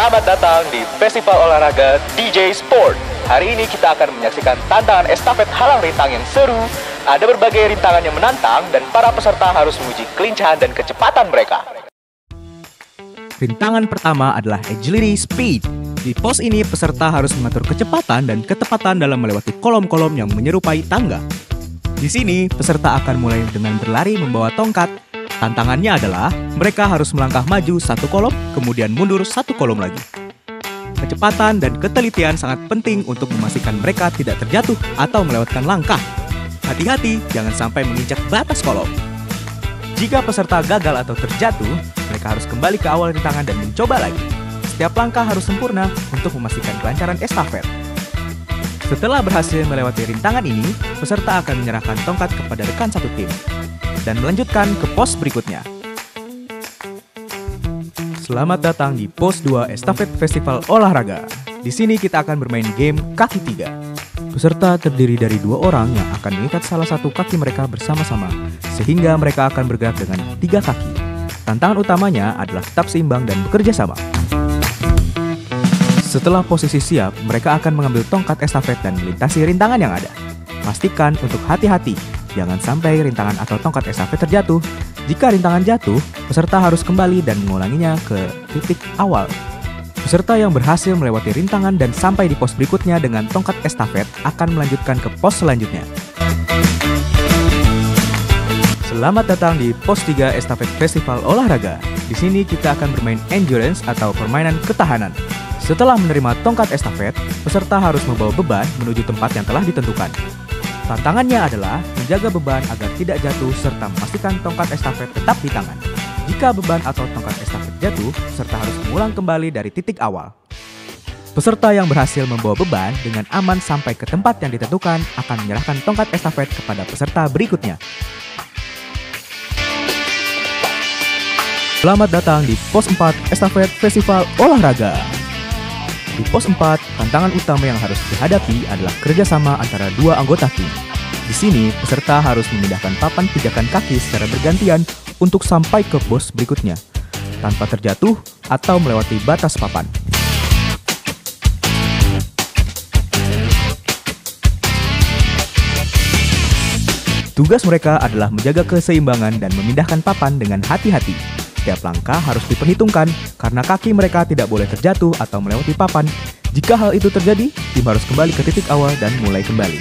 Selamat datang di Festival Olahraga DJ Sport. Hari ini kita akan menyaksikan tantangan estafet halang rintang yang seru. Ada berbagai rintangan yang menantang dan para peserta harus menguji kelincahan dan kecepatan mereka. Rintangan pertama adalah agility speed. Di pos ini peserta harus mengatur kecepatan dan ketepatan dalam melewati kolom-kolom yang menyerupai tangga. Di sini peserta akan mulai dengan berlari membawa tongkat. Tantangannya adalah mereka harus melangkah maju satu kolom, kemudian mundur satu kolom lagi. Kecepatan dan ketelitian sangat penting untuk memastikan mereka tidak terjatuh atau melewatkan langkah. Hati-hati, jangan sampai menginjak batas kolom. Jika peserta gagal atau terjatuh, mereka harus kembali ke awal rintangan dan mencoba lagi. Setiap langkah harus sempurna untuk memastikan kelancaran estafet. Setelah berhasil melewati rintangan ini, peserta akan menyerahkan tongkat kepada rekan satu tim dan melanjutkan ke pos berikutnya. Selamat datang di pos 2 Estafet Festival Olahraga. Di sini kita akan bermain game kaki tiga. Peserta terdiri dari 2 orang yang akan mengikat salah satu kaki mereka bersama-sama, sehingga mereka akan bergerak dengan 3 kaki. Tantangan utamanya adalah tetap seimbang dan bekerja sama. Setelah posisi siap, mereka akan mengambil tongkat estafet dan melintasi rintangan yang ada. Pastikan untuk hati-hati, jangan sampai rintangan atau tongkat estafet terjatuh. Jika rintangan jatuh, peserta harus kembali dan mengulanginya ke titik awal. Peserta yang berhasil melewati rintangan dan sampai di pos berikutnya dengan tongkat estafet akan melanjutkan ke pos selanjutnya. Selamat datang di pos 3 Estafet Festival Olahraga. Di sini kita akan bermain endurance atau permainan ketahanan. Setelah menerima tongkat estafet, peserta harus membawa beban menuju tempat yang telah ditentukan. Tantangannya adalah menjaga beban agar tidak jatuh serta memastikan tongkat estafet tetap di tangan. Jika beban atau tongkat estafet jatuh, peserta harus mengulang kembali dari titik awal. Peserta yang berhasil membawa beban dengan aman sampai ke tempat yang ditentukan akan menyerahkan tongkat estafet kepada peserta berikutnya. Selamat datang di pos 4 Estafet Festival Olahraga. Di pos 4, tantangan utama yang harus dihadapi adalah kerjasama antara 2 anggota tim. Di sini, peserta harus memindahkan papan pijakan kaki secara bergantian untuk sampai ke pos berikutnya, tanpa terjatuh atau melewati batas papan. Tugas mereka adalah menjaga keseimbangan dan memindahkan papan dengan hati-hati. Setiap langkah harus diperhitungkan karena kaki mereka tidak boleh terjatuh atau melewati papan. Jika hal itu terjadi, tim harus kembali ke titik awal dan mulai kembali.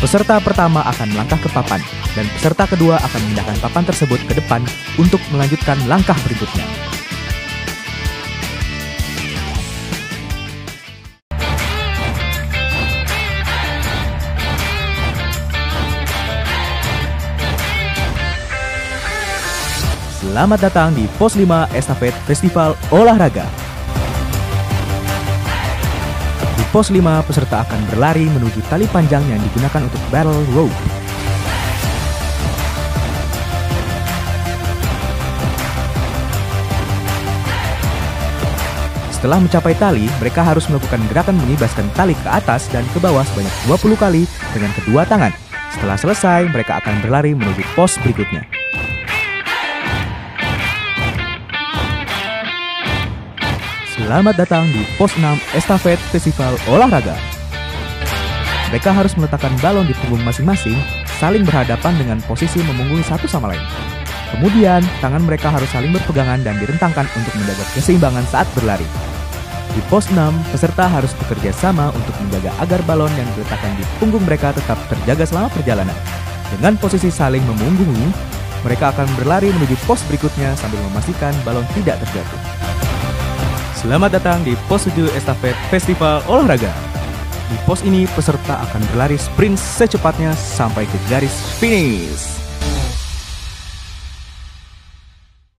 Peserta pertama akan melangkah ke papan, dan peserta kedua akan memindahkan papan tersebut ke depan untuk melanjutkan langkah berikutnya. Selamat datang di pos 5 Estafet Festival Olahraga. Di pos 5, peserta akan berlari menuju tali panjang yang digunakan untuk battle rope. Setelah mencapai tali, mereka harus melakukan gerakan mengibaskan tali ke atas dan ke bawah sebanyak 20 kali dengan kedua tangan. Setelah selesai, mereka akan berlari menuju pos berikutnya. Selamat datang di pos 6 Estafet Festival Olahraga. Mereka harus meletakkan balon di punggung masing-masing, saling berhadapan dengan posisi memunggungi satu sama lain. Kemudian, tangan mereka harus saling berpegangan dan direntangkan untuk menjaga keseimbangan saat berlari. Di pos 6, peserta harus bekerja sama untuk menjaga agar balon yang diletakkan di punggung mereka tetap terjaga selama perjalanan. Dengan posisi saling memunggungi, mereka akan berlari menuju pos berikutnya sambil memastikan balon tidak terjatuh. Selamat datang di pos 7 Estafet Festival Olahraga. Di pos ini, peserta akan berlari sprint secepatnya sampai ke garis finish.